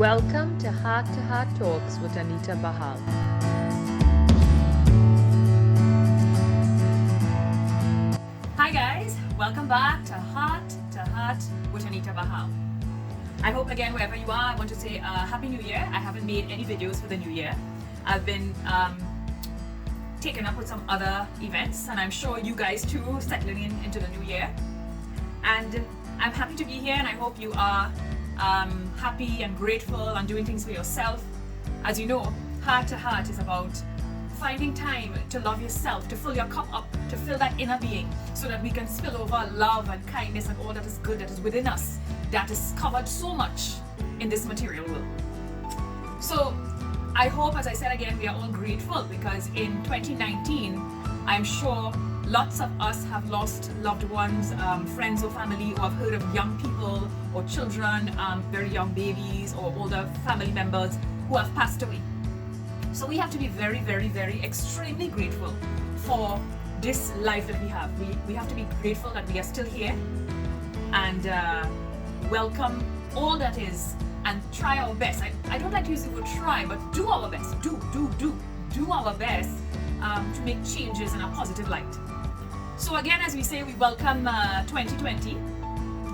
Welcome to Heart Talks with Anita Bahal. Hi guys, welcome back to Heart with Anita Bahal. I hope again wherever you are, I want to say Happy New Year. I haven't made any videos for the new year. I've been taken up with some other events, and I'm sure you guys too settling into the new year. And I'm happy to be here, and I hope you are happy and grateful and doing things for yourself. As you know, Heart to Heart is about finding time to love yourself, to fill your cup up, to fill that inner being, so that we can spill over love and kindness and all that is good that is within us, that is covered so much in this material world. So I hope, as I said again, we are all grateful, because in 2019, I'm sure lots of us have lost loved ones, friends or family, or have heard of young people or children, very young babies or older family members who have passed away. So we have to be very, very, very extremely grateful for this life that we have. We have to be grateful that we are still here, and welcome all that is, and try our best. I don't like to use the word try, but do our best. Do our best to make changes in a positive light. So again, as we say, we welcome 2020.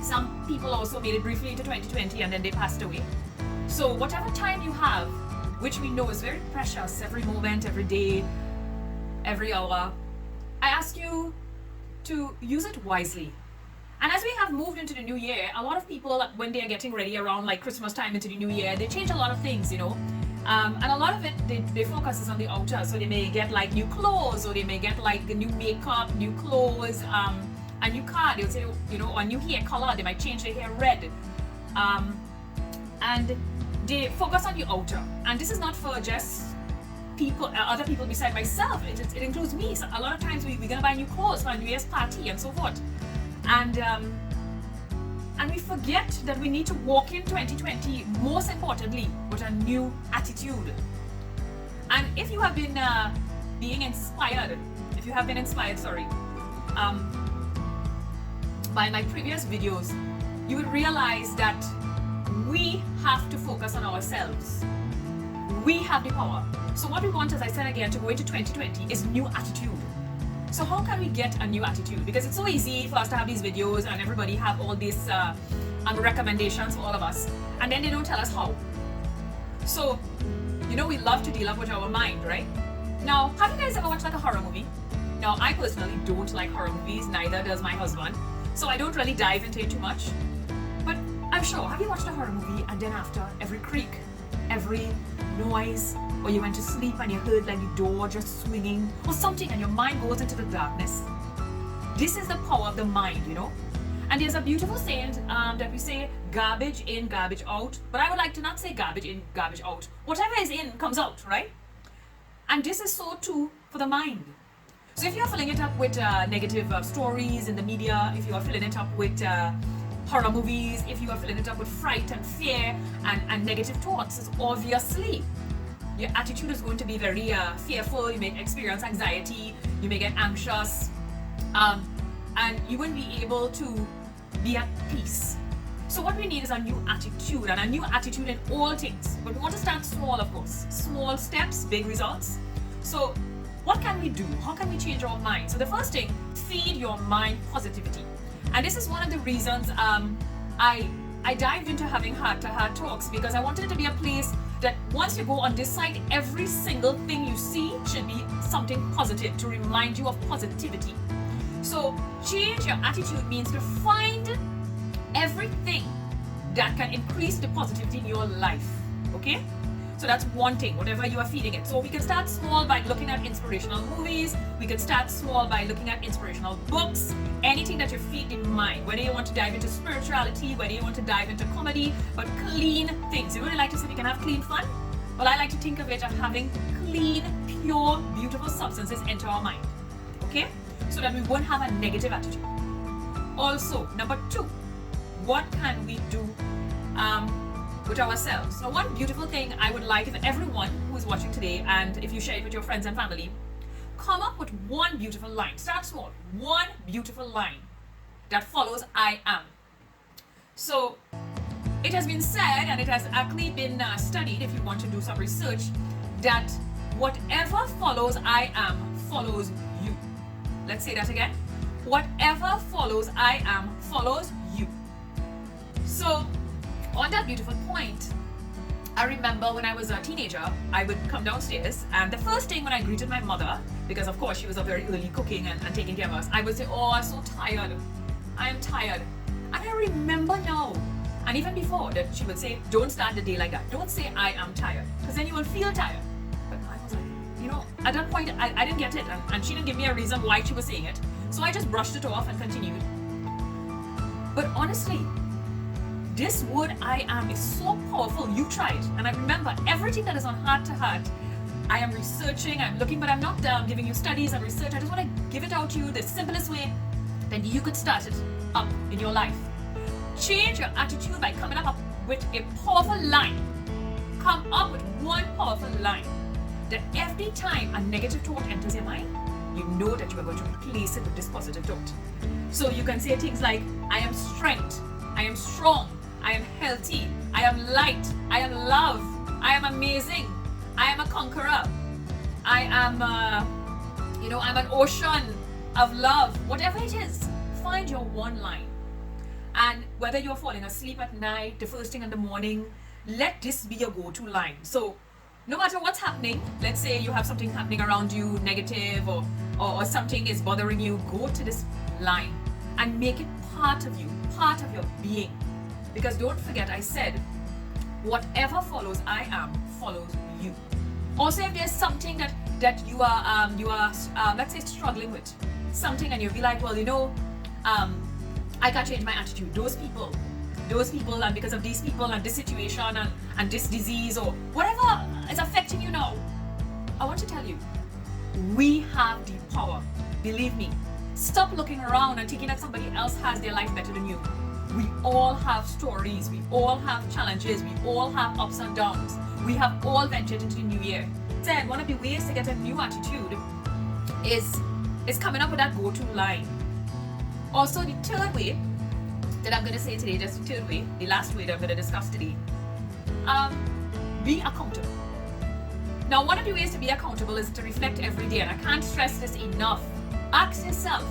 Some people also made it briefly into 2020 and then they passed away. So whatever time you have, which we know is very precious, every moment, every day, every hour, I ask you to use it wisely. And as we have moved into the new year, a lot of people, when they are getting ready around like Christmas time into the new year, they change a lot of things, you know. And a lot of it, they focus is on the outer. So they may get like new clothes, or they may get like new makeup, new clothes, a new car. They'll say, you know, a new hair color. They might change their hair red. And they focus on the outer. And this is not for just people, other people beside myself. It includes me. So a lot of times we're gonna buy new clothes for a New Year's party and so forth. And we forget that we need to walk in 2020, most importantly, with a new attitude. And if you have been being inspired, by my previous videos, you would realize that we have to focus on ourselves. We have the power. So what we want, as I said again, to go into 2020 is new attitude. So how can we get a new attitude? Because it's so easy for us to have these videos and everybody have all these recommendations for all of us, and then they don't tell us how. So, you know, we love to deal up with our mind, right? Now, have you guys ever watched like a horror movie? Now, I personally don't like horror movies, neither does my husband. So I don't really dive into it too much. But I'm sure, have you watched a horror movie and then after every creak, every noise, or you went to sleep and you heard like the door just swinging or something, and your mind goes into the darkness? This is the power of the mind, you know. And there's a beautiful saying that we say, garbage in, garbage out. But I would like to not say garbage in, garbage out. Whatever is in comes out, right? And this is so too for the mind. So if you're filling it up with negative stories in the media, if you are filling it up with horror movies, if you are filling it up with fright and fear and negative thoughts, it's obviously your attitude is going to be very fearful. You may experience anxiety, you may get anxious, and you won't be able to be at peace. So what we need is a new attitude, and a new attitude in all things. But we want to start small, of course. Small steps, big results. So what can we do? How can we change our mind? So the first thing, feed your mind positivity. And this is one of the reasons I dived into having heart-to-heart talks, because I wanted it to be a place that once you go on this site, every single thing you see should be something positive to remind you of positivity. So change your attitude means to find everything that can increase the positivity in your life. Okay? So that's one thing, whatever you are feeding it. So we can start small by looking at inspirational movies. We can start small by looking at inspirational books. Anything that you feed in mind, whether you want to dive into spirituality, whether you want to dive into comedy, but clean things. You really like to say we can have clean fun? Well, I like to think of it as having clean, pure, beautiful substances enter our mind. Okay? So that we won't have a negative attitude. Also, number 2, what can we do with ourselves? Now, one beautiful thing I would like if everyone who is watching today, and if you share it with your friends and family, come up with one beautiful line. Start small. One beautiful line that follows I am. So it has been said, and it has actually been studied, if you want to do some research, that whatever follows I am follows you. Let's say that again. Whatever follows I am follows you. So, on that beautiful point, I remember when I was a teenager, I would come downstairs, and the first thing when I greeted my mother, because of course she was up very early cooking and taking care of us, I would say, "Oh, I'm so tired. I am tired." And I remember now, and even before, that she would say, "Don't start the day like that. Don't say I am tired, because then you will feel tired." But I was like, at that point, I didn't get it, and she didn't give me a reason why she was saying it. So I just brushed it off and continued. But honestly, this word I am is so powerful. You try it. And I remember everything that is on Heart to Heart, I am researching, I'm looking, but I'm not giving you studies and research. I just want to give it out to you the simplest way that you could start it up in your life. Change your attitude by coming up with a powerful line. Come up with one powerful line that every time a negative thought enters your mind, you know that you are going to replace it with this positive thought. So you can say things like, I am strength, I am strong, I am healthy, I am light, I am love, I am amazing, I am a conqueror, I am, I'm an ocean of love. Whatever it is, find your one line. And whether you're falling asleep at night, the first thing in the morning, let this be your go-to line. So no matter what's happening, let's say you have something happening around you, negative, or something is bothering you, go to this line and make it part of you, part of your being. Because don't forget, I said, whatever follows I am follows you. Also, if there's something that you are let's say struggling with something, and you'll be like, well, I can't change my attitude. Those people, and because of these people and this situation and this disease or whatever is affecting you now, I want to tell you, we have the power. Believe me. Stop looking around and thinking that somebody else has their life better than you. We all have stories. We all have challenges. We all have ups and downs. We have all ventured into the new year. Said one of the ways to get a new attitude is coming up with that go-to line. Also, the third way that I'm going to say today, just the third way, the last way that I'm going to discuss today, be accountable. Now, one of the ways to be accountable is to reflect every day, and I can't stress this enough. Ask yourself,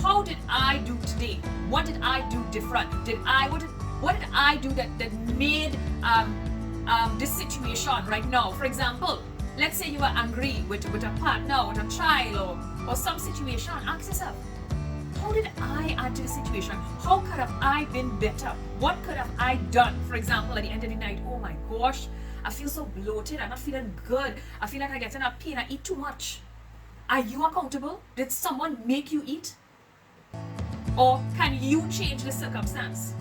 how did I do today? What did I do different? What did I do that made this situation right now? For example, let's say you are angry with a partner, with a child, or some situation. Ask yourself, how did I add to the situation? How could have I been better? What could have I done? For example, at the end of the night, oh my gosh, I feel so bloated. I'm not feeling good. I feel like I get in a pain. I eat too much. Are you accountable? Did someone make you eat? Or can you change the circumstance?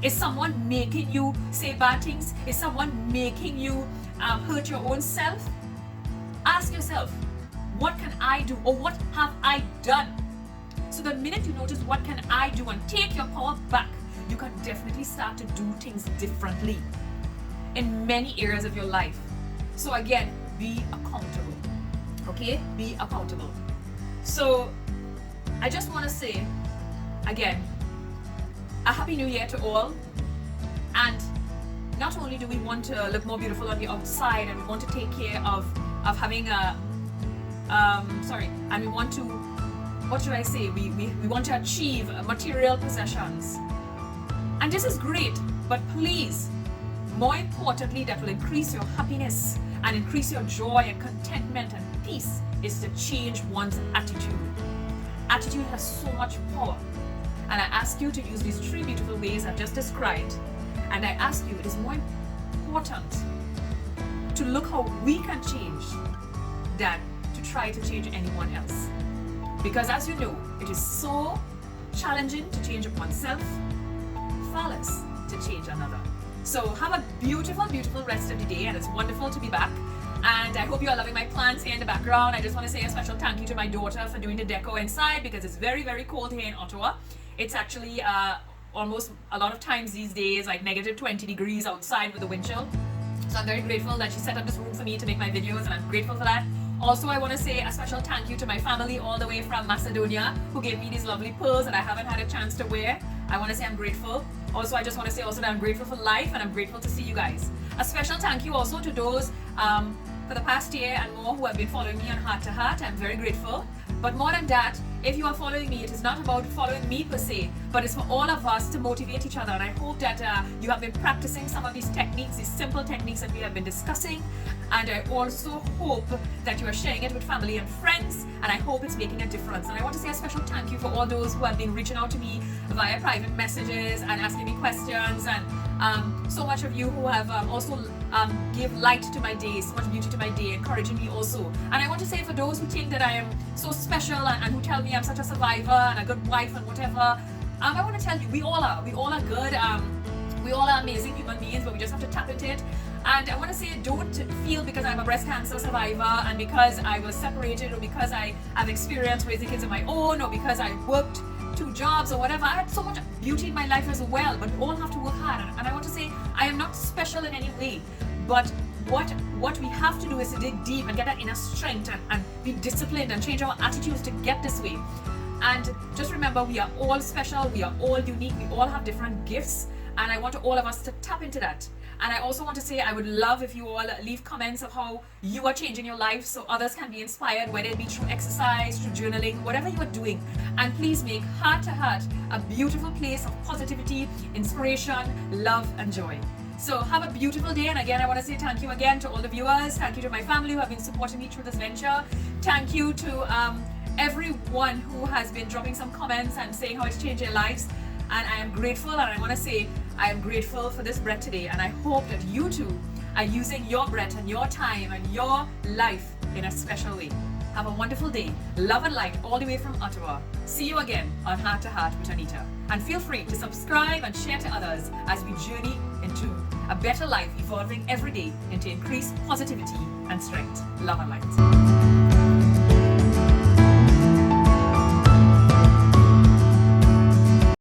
Is someone making you say bad things? Is someone making you hurt your own self? Ask yourself, what can I do, or what have I done? So the minute you notice what can I do and take your power back, you can definitely start to do things differently in many areas of your life. So again, be accountable. Okay? Be accountable. So I just want to say, again, a happy new year to all. And not only do we want to look more beautiful on the outside, and we want to take care of having and we want to, what should I say, we want to achieve material possessions. And this is great, but please, more importantly, that will increase your happiness and increase your joy and contentment and peace, is to change one's attitude. Attitude has so much power. And I ask you to use these 3 beautiful ways I've just described. And I ask you, it is more important to look how we can change than to try to change anyone else. Because as you know, it is so challenging to change oneself, far less to change another. So have a beautiful, beautiful rest of the day, and it's wonderful to be back. And I hope you are loving my plants here in the background. I just want to say a special thank you to my daughter for doing the deco inside, because it's very, very cold here in Ottawa. It's actually almost a lot of times these days like negative 20 degrees outside with the wind chill. So I'm very grateful that she set up this room for me to make my videos, and I'm grateful for that. Also, I want to say a special thank you to my family all the way from Macedonia, who gave me these lovely pearls that I haven't had a chance to wear. I want to say I'm grateful. Also, I just want to say also that I'm grateful for life and I'm grateful to see you guys. A special thank you also to those for the past year and more who have been following me on Heart to Heart. I'm very grateful. But more than that, if you are following me, it is not about following me per se, but it's for all of us to motivate each other. And I hope that you have been practicing some of these techniques, these simple techniques that we have been discussing. And I also hope that you are sharing it with family and friends, and I hope it's making a difference. And I want to say a special thank you for all those who have been reaching out to me via private messages and asking me questions, and so much of you who have also give light to my day, so much beauty to my day, encouraging me also. And I want to say for those who think that I am so special and who tell me I'm such a survivor and a good wife and whatever, I want to tell you, we all are good. We all are amazing human beings, but we just have to tap into it. And I want to say, don't feel because I'm a breast cancer survivor and because I was separated or because I have experienced raising kids of my own or because I worked 2 jobs or whatever. I had so much beauty in my life as well, but we all have to work hard. And I want to say, I am not special in any way, but what we have to do is to dig deep and get that inner strength and be disciplined and change our attitudes to get this way. And just remember, we are all special, we are all unique, we all have different gifts, and I want all of us to tap into that. And I also want to say, I would love if you all leave comments of how you are changing your life so others can be inspired, whether it be through exercise, through journaling, whatever you are doing. And please make Heart to Heart a beautiful place of positivity, inspiration, love, and joy. So have a beautiful day. And again, I want to say thank you again to all the viewers. Thank you to my family who have been supporting me through this venture. Thank you to everyone who has been dropping some comments and saying how it's changed their lives. And I am grateful, and I want to say I am grateful for this breath today, and I hope that you too are using your breath and your time and your life in a special way. Have a wonderful day. Love and light all the way from Ottawa. See you again on Heart to Heart with Anita. And feel free to subscribe and share to others as we journey into a better life, evolving every day into increased positivity and strength. Love and light.